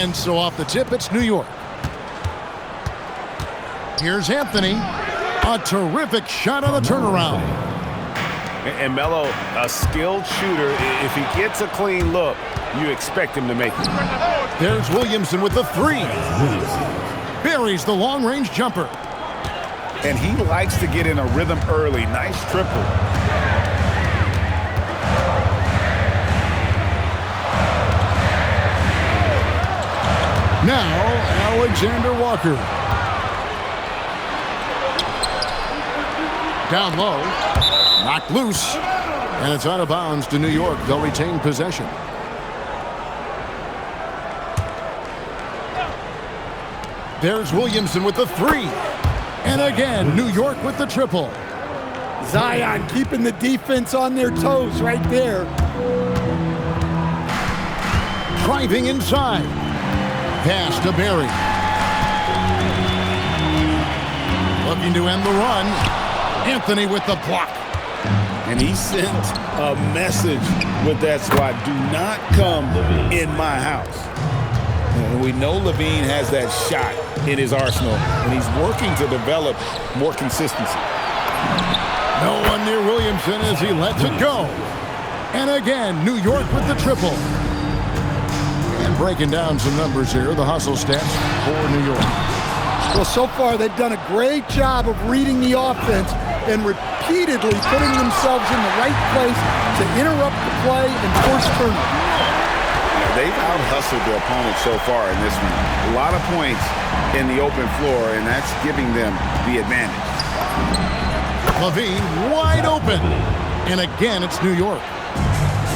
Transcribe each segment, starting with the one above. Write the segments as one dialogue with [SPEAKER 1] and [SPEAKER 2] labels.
[SPEAKER 1] And so off the tip, it's New York. Here's Anthony. A terrific shot on the turnaround.
[SPEAKER 2] And Melo, a skilled shooter. If he gets a clean look, you expect him to make it.
[SPEAKER 1] There's Williamson with the three. Buries the long-range jumper.
[SPEAKER 2] And he likes to get in a rhythm early. Nice triple.
[SPEAKER 1] Now, Alexander Walker. Down low. Knocked loose. And it's out of bounds to New York. They'll retain possession. There's Williamson with the three. And again, New York with the triple.
[SPEAKER 3] Zion keeping the defense on their toes right there.
[SPEAKER 1] Driving inside. Pass to Barry. Looking to end the run. Anthony with the block.
[SPEAKER 2] And he sent a message with that squad. Do not come in my house. And we know LaVine has that shot in his arsenal, and he's working to develop more consistency.
[SPEAKER 1] No one near Williamson as he lets it go. And again, New York with the triple. And breaking down some numbers here, the hustle stats for New York.
[SPEAKER 3] Well, so far they've done a great job of reading the offense and repeatedly putting themselves in the right place to interrupt the play and force turnovers.
[SPEAKER 2] They've out-hustled their opponent so far in this one. A lot of points in the open floor, and that's giving them the advantage.
[SPEAKER 1] LaVine wide open. And again, it's New York.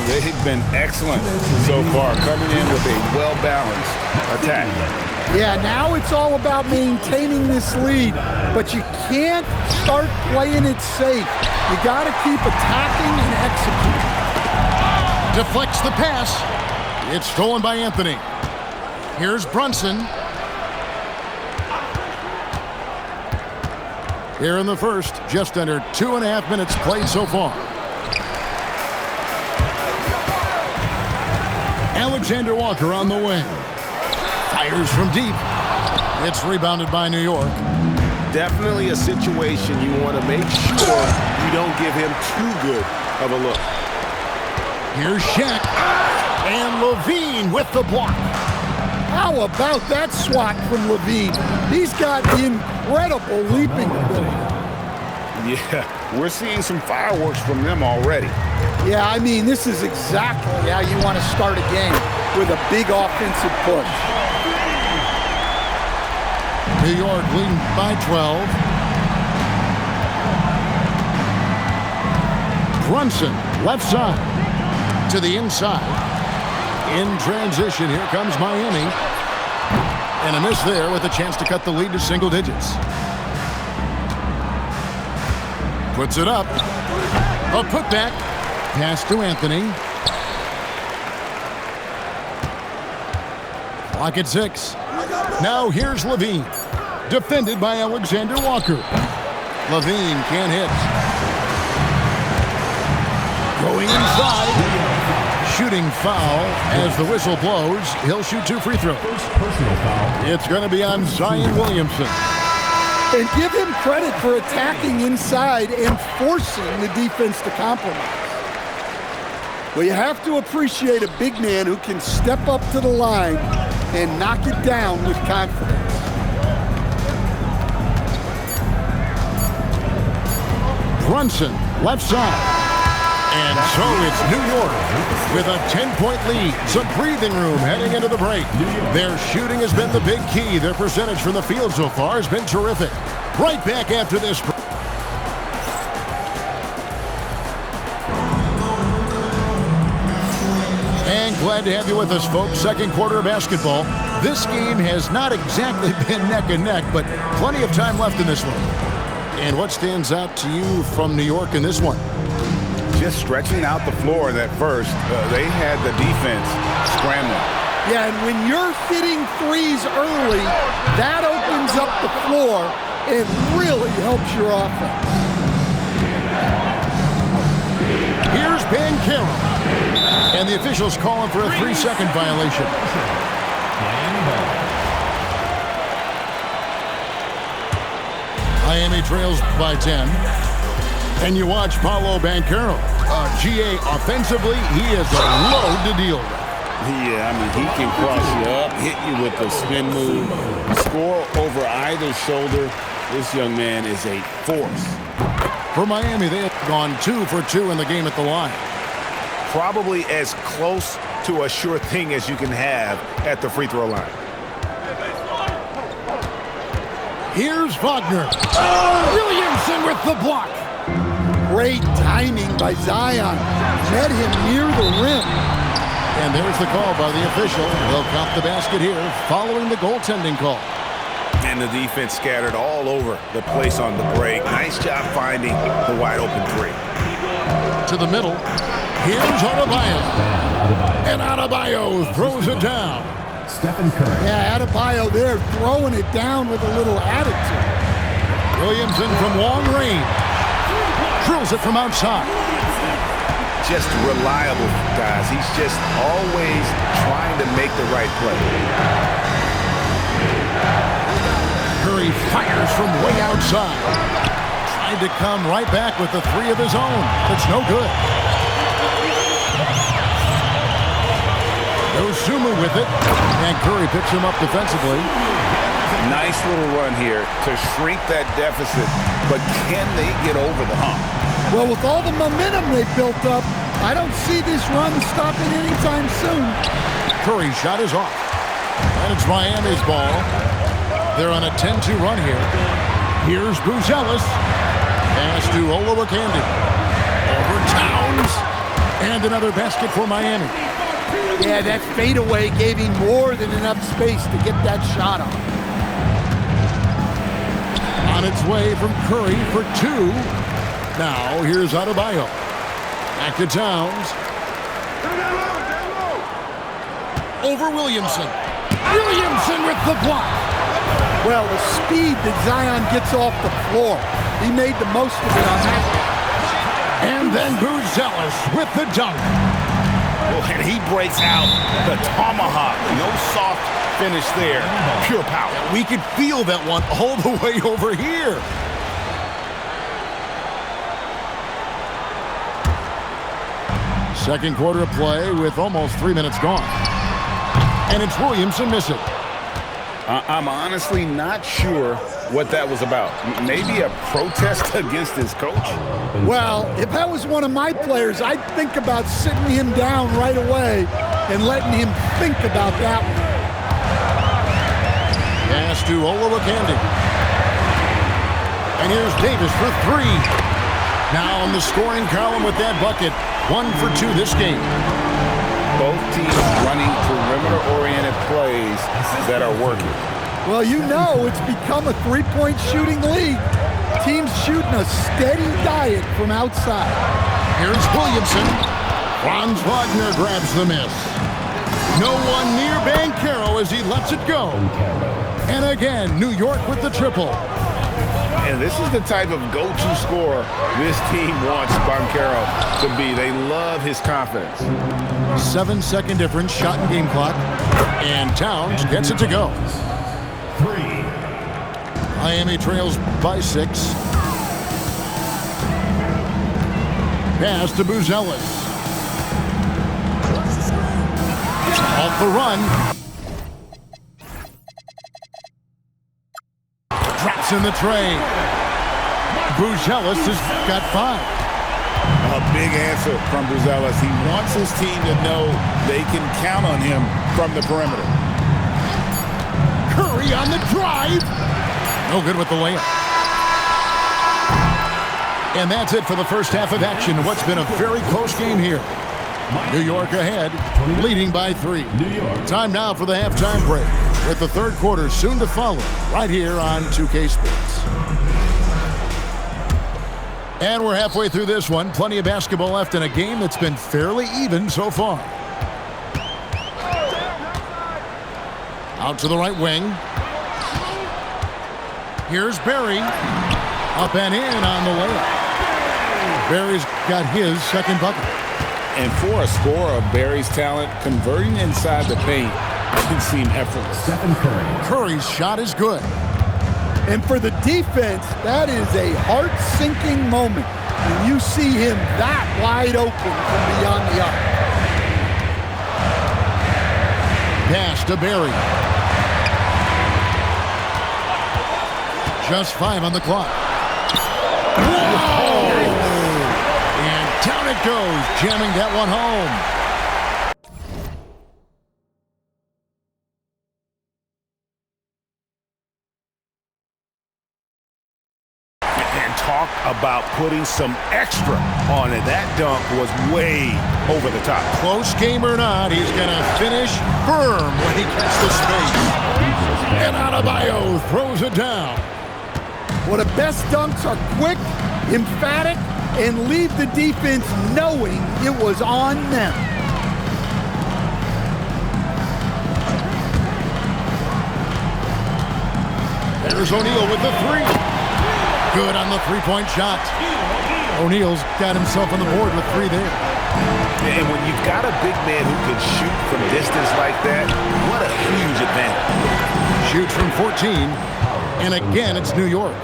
[SPEAKER 2] They've been excellent so far, coming in with a well-balanced attack.
[SPEAKER 3] Yeah, now it's all about maintaining this lead, but you can't start playing it safe. You got to keep attacking and executing.
[SPEAKER 1] Deflects the pass. It's stolen by Anthony. Here's Brunson. Here in the first, just under 2.5 minutes played so far. Alexander Walker on the wing. Fires from deep. It's rebounded by New York.
[SPEAKER 2] Definitely a situation you want to make sure you don't give him too good of a look.
[SPEAKER 1] Here's Shaq. And LaVine with the block.
[SPEAKER 3] How about that swat from LaVine? He's got incredible leaping ability.
[SPEAKER 2] Yeah, we're seeing some fireworks from them already.
[SPEAKER 3] Yeah, I mean, this is exactly how you want to start a game, with a big offensive push.
[SPEAKER 1] New York leading by 12. Brunson, left side, to the inside. In transition, here comes Miami. And a miss there with a chance to cut the lead to single digits. Puts it up. A putback. Pass to Anthony. Clock at 6. Now here's LaVine. Defended by Alexander Walker. LaVine can't hit. Going inside. Shooting foul as the whistle blows. He'll shoot 2 free throws.
[SPEAKER 4] Personal foul.
[SPEAKER 1] It's going to be on Zion Williamson.
[SPEAKER 3] And give him credit for attacking inside and forcing the defense to compromise. Well, you have to appreciate a big man who can step up to the line and knock it down with confidence.
[SPEAKER 1] Brunson, left side. And so it's New York with a 10-point lead. Some breathing room heading into the break. Their shooting has been the big key. Their percentage from the field so far has been terrific. Right back after this. And glad to have you with us, folks. Second quarter of basketball. This game has not exactly been neck and neck, but plenty of time left in this one. And what stands out to you from New York in this one?
[SPEAKER 2] Just stretching out the floor in that first. They had the defense scrambling.
[SPEAKER 3] Yeah, and when you're hitting threes early, that opens up the floor and really helps your offense.
[SPEAKER 1] Here's Banchero. And the officials calling for a 3-second violation. Miami trails by 10. And you watch Paolo Banchero. GA, offensively, he is a load to deal with.
[SPEAKER 2] Yeah, I mean, he can cross you up, hit you with the spin move, score over either shoulder. This young man is a force.
[SPEAKER 1] For Miami, they have gone 2 for 2 in the game at the line.
[SPEAKER 4] Probably as close to a sure thing as you can have at the free throw line.
[SPEAKER 1] Here's Wagner. Williamson with the block.
[SPEAKER 3] Great timing by Zion. Met him near the rim.
[SPEAKER 1] And there's the call by the official. They'll count the basket here following the goaltending call.
[SPEAKER 4] And the defense scattered all over the place on the break. Nice job finding the wide open three.
[SPEAKER 1] To the middle. Here's Adebayo. And Adebayo throws it down.
[SPEAKER 5] Stephen Curry.
[SPEAKER 3] Yeah, Adebayo there throwing it down with a little attitude.
[SPEAKER 1] Williamson from long range. Drills it from outside.
[SPEAKER 4] Just reliable, guys. He's just always trying to make the right play.
[SPEAKER 1] Curry fires from way outside. Tried to come right back with the three of his own. It's no good. Dosunmu with it. And Curry picks him up defensively.
[SPEAKER 2] Nice little run here to shrink that deficit, but can they get over the hump?
[SPEAKER 3] Well, with all the momentum they built up, I don't see this run stopping anytime soon.
[SPEAKER 1] Curry's shot is off. And it's Miami's ball. They're on a 10-2 run here. Here's Buzelis. Pass to Olowokandi. Over Towns. And another basket for Miami.
[SPEAKER 3] Yeah, that fadeaway gave him more than enough space to get that shot on.
[SPEAKER 1] On its way from Curry for 2. Now, here's Adebayo. Back to Towns. Over Williamson. Williamson with the block.
[SPEAKER 3] Well, the speed that Zion gets off the floor, he made the most of it on that.
[SPEAKER 1] And then Buzelis with the dunk.
[SPEAKER 4] Well, and he breaks out the tomahawk. No soft finish there. Pure power.
[SPEAKER 1] We could feel that one all the way over here. Second quarter of play with almost 3 minutes gone. And it's Williamson missing.
[SPEAKER 2] I'm honestly not sure what that was about. Maybe a protest against his coach?
[SPEAKER 3] Well, if that was one of my players, I'd think about sitting him down right away and letting him think about that one.
[SPEAKER 1] Pass to Olowokandi. And here's Davis for 3. Now on the scoring column with that bucket. 1 for 2 this game.
[SPEAKER 2] Both teams running perimeter-oriented plays that are working.
[SPEAKER 3] Well, you know it's become a three-point shooting league. Teams shooting a steady diet from outside.
[SPEAKER 1] Here's Williamson. Franz Wagner grabs the miss. No one near Banchero as he lets it go. And again, New York with the triple.
[SPEAKER 2] And this is the type of go-to scorer this team wants Banchero to be. They love his confidence.
[SPEAKER 1] 7-second difference, shot and game clock. And Towns gets it to go.
[SPEAKER 5] 3.
[SPEAKER 1] Miami trails by 6. Pass to Buzelis. Off the run. Drops in the tray. Buzelis has got 5.
[SPEAKER 2] A big answer from Buzelis. He wants his team to know they can count on him from the perimeter.
[SPEAKER 1] Curry on the drive. No good with the layup. And that's it for the first half of action. What's been a very close game here. New York ahead, leading by 3. Time now for the halftime break, with the third quarter soon to follow, right here on 2K Sports. And we're halfway through this one. Plenty of basketball left in a game that's been fairly even so far. Out to the right wing. Here's Barry. Up and in on the layup. Barry's got his second bucket.
[SPEAKER 2] And for a scorer of Barry's talent, converting inside the paint can seem effortless.
[SPEAKER 5] Stephen Curry.
[SPEAKER 1] Curry's shot is good.
[SPEAKER 3] And for the defense, that is a heart-sinking moment when you see him that wide open from beyond the arc.
[SPEAKER 1] Pass to Barry. Just 5 on the clock. Whoa! And down it goes, jamming that one home.
[SPEAKER 4] Talk about putting some extra on it. That dunk was way over the top.
[SPEAKER 1] Close game or not, he's going to finish firm when he gets the space. And Adebayo throws it down.
[SPEAKER 3] Well, the best dunks are quick, emphatic, and leave the defense knowing it was on them.
[SPEAKER 1] There's O'Neal with the three. Good on the three-point shot. O'Neal's got himself on the board with 3 there.
[SPEAKER 4] And when you've got a big man who can shoot from distance like that, what a huge advantage.
[SPEAKER 1] Shoots from 14, and again, it's New York.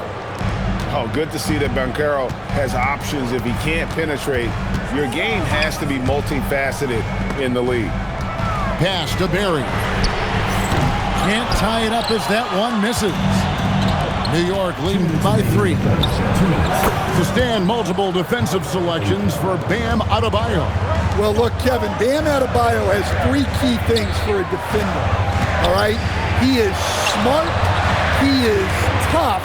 [SPEAKER 2] Oh, good to see that Banchero has options if he can't penetrate. Your game has to be multifaceted in the league.
[SPEAKER 1] Pass to Barry. Can't tie it up as that one misses. New York leading by 3. To stand multiple defensive selections for Bam Adebayo.
[SPEAKER 3] Well, look, Kevin, Bam Adebayo has 3 key things for a defender, all right? He is smart, he is tough,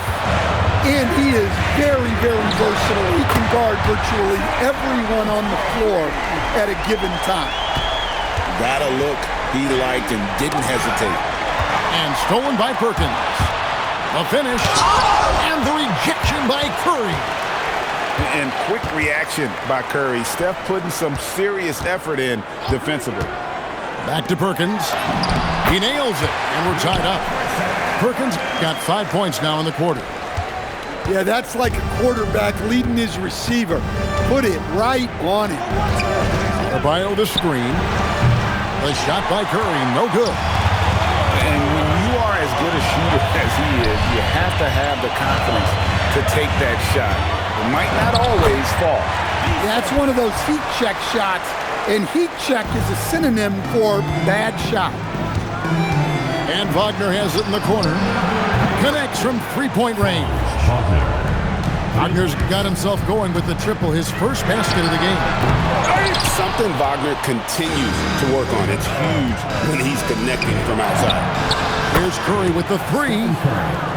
[SPEAKER 3] and he is very, very versatile. He can guard virtually everyone on the floor at a given time.
[SPEAKER 2] Got a look he liked and didn't hesitate.
[SPEAKER 1] And stolen by Perkins. The finish, and the rejection by Curry.
[SPEAKER 2] And quick reaction by Curry. Steph putting some serious effort in defensively.
[SPEAKER 1] Back to Perkins. He nails it, and we're tied up. Perkins got 5 points now in the quarter.
[SPEAKER 3] Yeah, that's like a quarterback leading his receiver. Put it right on him.
[SPEAKER 1] Adebayo the screen. The shot by Curry, no good.
[SPEAKER 2] And when you are as good a shooter as he is, you have to have the confidence to take that shot. It might not always fall.
[SPEAKER 3] That's one of those heat check shots, and heat check is a synonym for bad shot.
[SPEAKER 1] And Wagner has it in the corner. Connects from three-point range. Wagner's got himself going with the triple, his first basket of the game.
[SPEAKER 4] Something Wagner continues to work on. It's huge when he's connecting from outside.
[SPEAKER 1] Here's Curry with the 3.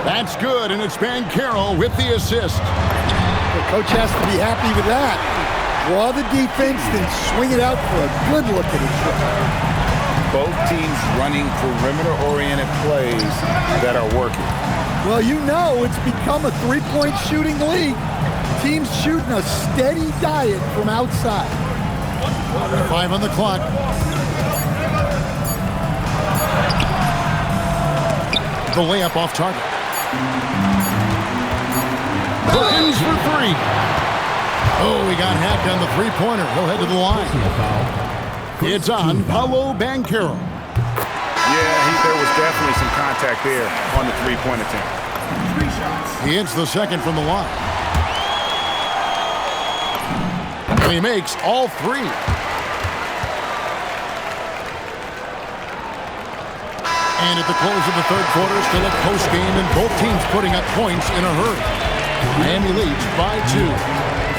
[SPEAKER 1] That's good, and it's Banchero with the assist.
[SPEAKER 3] The coach has to be happy with that. Draw the defense, then swing it out for a good look at it.
[SPEAKER 2] Both teams running perimeter-oriented plays that are working.
[SPEAKER 3] Well, you know it's become a three-point shooting league. Teams shooting a steady diet from outside.
[SPEAKER 1] 5 on the clock. The layup off target. Perkins for 3. Oh, he got hacked on the three-pointer. He'll head to the line. It's on Paolo Banchero.
[SPEAKER 2] Yeah, there was definitely some contact there on the three-point attempt.
[SPEAKER 1] He hits the second from the line. And he makes all 3. And at the close of the third quarter, still a close game, and both teams putting up points in a hurry. Miami leads by 2.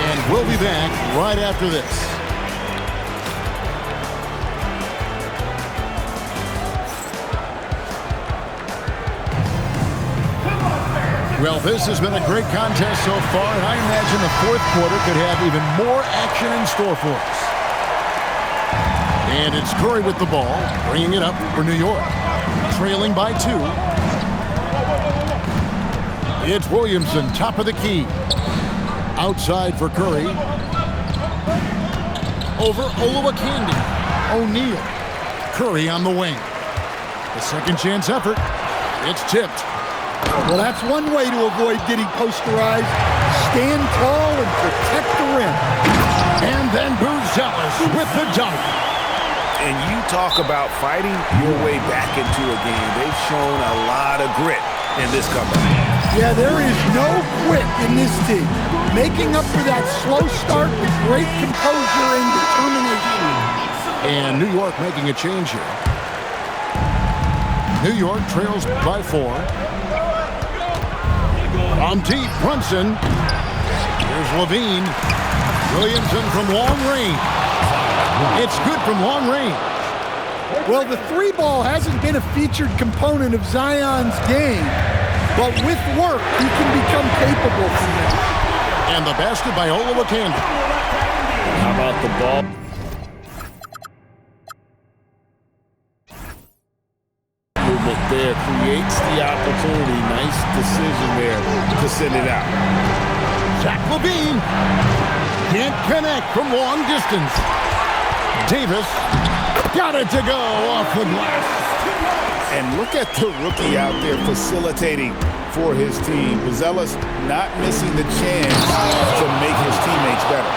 [SPEAKER 1] And we'll be back right after this. Well, this has been a great contest so far, and I imagine the fourth quarter could have even more action in store for us. And it's Curry with the ball, bringing it up for New York. Trailing by 2. It's Williamson, top of the key. Outside for Curry. Over Olowokandi. O'Neal. Curry on the wing. The second chance effort. It's tipped.
[SPEAKER 3] Well, that's one way to avoid getting posterized. Stand tall and protect the rim.
[SPEAKER 1] And then Buzelis with the dunk.
[SPEAKER 4] And you talk about fighting your way back into a game. They've shown a lot of grit in this comeback.
[SPEAKER 3] Yeah, there is no quit in this team. Making up for that slow start with great composure and determination.
[SPEAKER 1] And New York making a change here. New York trails by 4. From deep, Brunson. Here's Levine. Williamson from long range. It's good from long range.
[SPEAKER 3] Well, the 3-ball hasn't been a featured component of Zion's game, but with work, he can become capable from that.
[SPEAKER 1] And the basket by Olowokandi.
[SPEAKER 2] How about the ball? Movement there creates the opportunity. Nice decision there to send it out.
[SPEAKER 1] Zach LaVine can't connect from long distance. Davis got it to go off the glass.
[SPEAKER 2] And look at the rookie out there facilitating for his team. Buzelis not missing the chance to make his teammates better.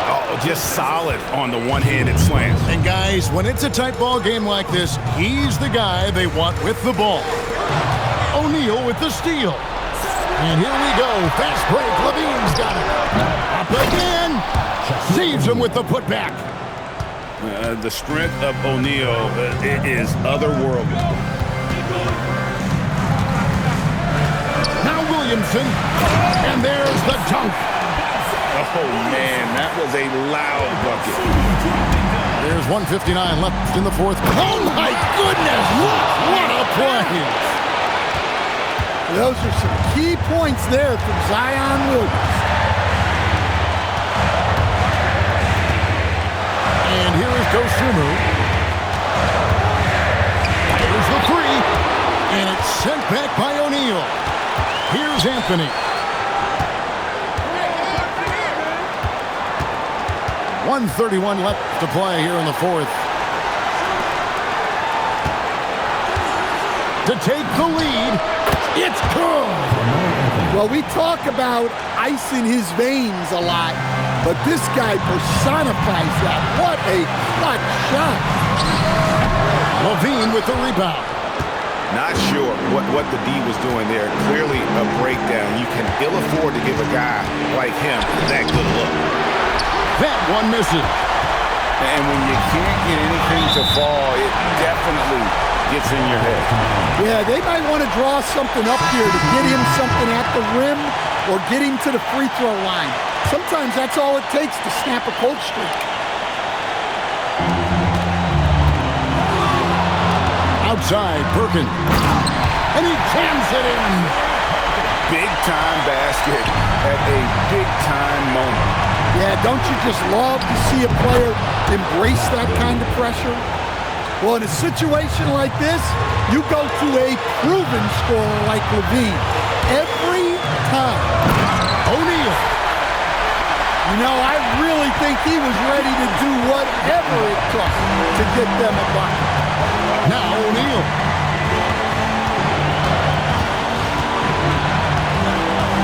[SPEAKER 4] Oh, just solid on the one-handed slam.
[SPEAKER 1] And guys, when it's a tight ball game like this, he's the guy they want with the ball. O'Neal with the steal. And here we go. Fast break. Levine's got it. Up again. Saves him with the putback.
[SPEAKER 4] The strength of O'Neal is otherworldly.
[SPEAKER 1] Now Williamson. And there's the dunk.
[SPEAKER 2] Oh, man, that was a loud bucket.
[SPEAKER 1] There's 1:59 left in the fourth. Oh, my goodness. What a play.
[SPEAKER 3] Those are some key points there from Zion Williams.
[SPEAKER 1] And here is Dosunmu. Here's the 3. And it's sent back by O'Neal. Here's Anthony. 1:31 left to play here in the fourth. To take the lead. It's good.
[SPEAKER 3] Well, we talk about ice in his veins a lot, but this guy personifies that. What a clutch shot.
[SPEAKER 1] Levine with the rebound.
[SPEAKER 4] Not sure what the D was doing there. Clearly a breakdown. You can ill afford to give a guy like him that good look.
[SPEAKER 1] That one misses.
[SPEAKER 2] And when you can't get anything to fall, it definitely gets in your head.
[SPEAKER 3] Yeah, they might want to draw something up here to get him something at the rim or get him to the free throw line. Sometimes that's all it takes to snap a cold streak.
[SPEAKER 1] Outside, Perkins. And he jams it in.
[SPEAKER 2] Big time basket at a big time moment.
[SPEAKER 3] Yeah, don't you just love to see a player embrace that kind of pressure? Well, in a situation like this, you go to a proven scorer like Levine. Every time.
[SPEAKER 1] O'Neal.
[SPEAKER 3] You know, I really think he was ready to do whatever it took to get them a bucket.
[SPEAKER 1] Now O'Neal.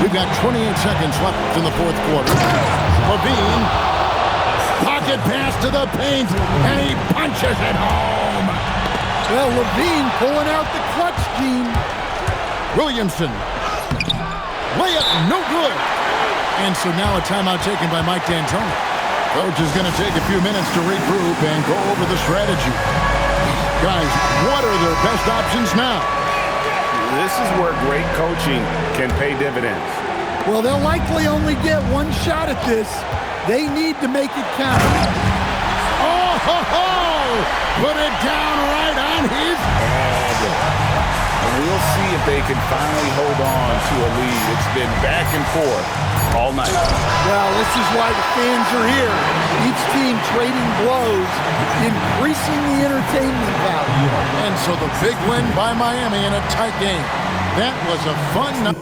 [SPEAKER 1] We've got 28 seconds left in the fourth quarter. Levine. Pocket pass to the paint, and he punches it home.
[SPEAKER 3] Well, Levine pulling out the clutch gene.
[SPEAKER 1] Williamson. Layup, no good. And so now a timeout taken by Mike D'Antoni. Coach is going to take a few minutes to regroup and go over the strategy. Guys, what are their best options now?
[SPEAKER 4] This is where great coaching can pay dividends.
[SPEAKER 3] Well, they'll likely only get one shot at this. They need to make it count.
[SPEAKER 1] Oh, ho, ho! Put it down right on his head.
[SPEAKER 2] And we'll see if they can finally hold on to a lead. It's been back and forth all night.
[SPEAKER 3] Well, this is why the fans are here. Each team trading blows, increasing the entertainment value.
[SPEAKER 1] And so the big win by Miami in a tight game. That was a fun night.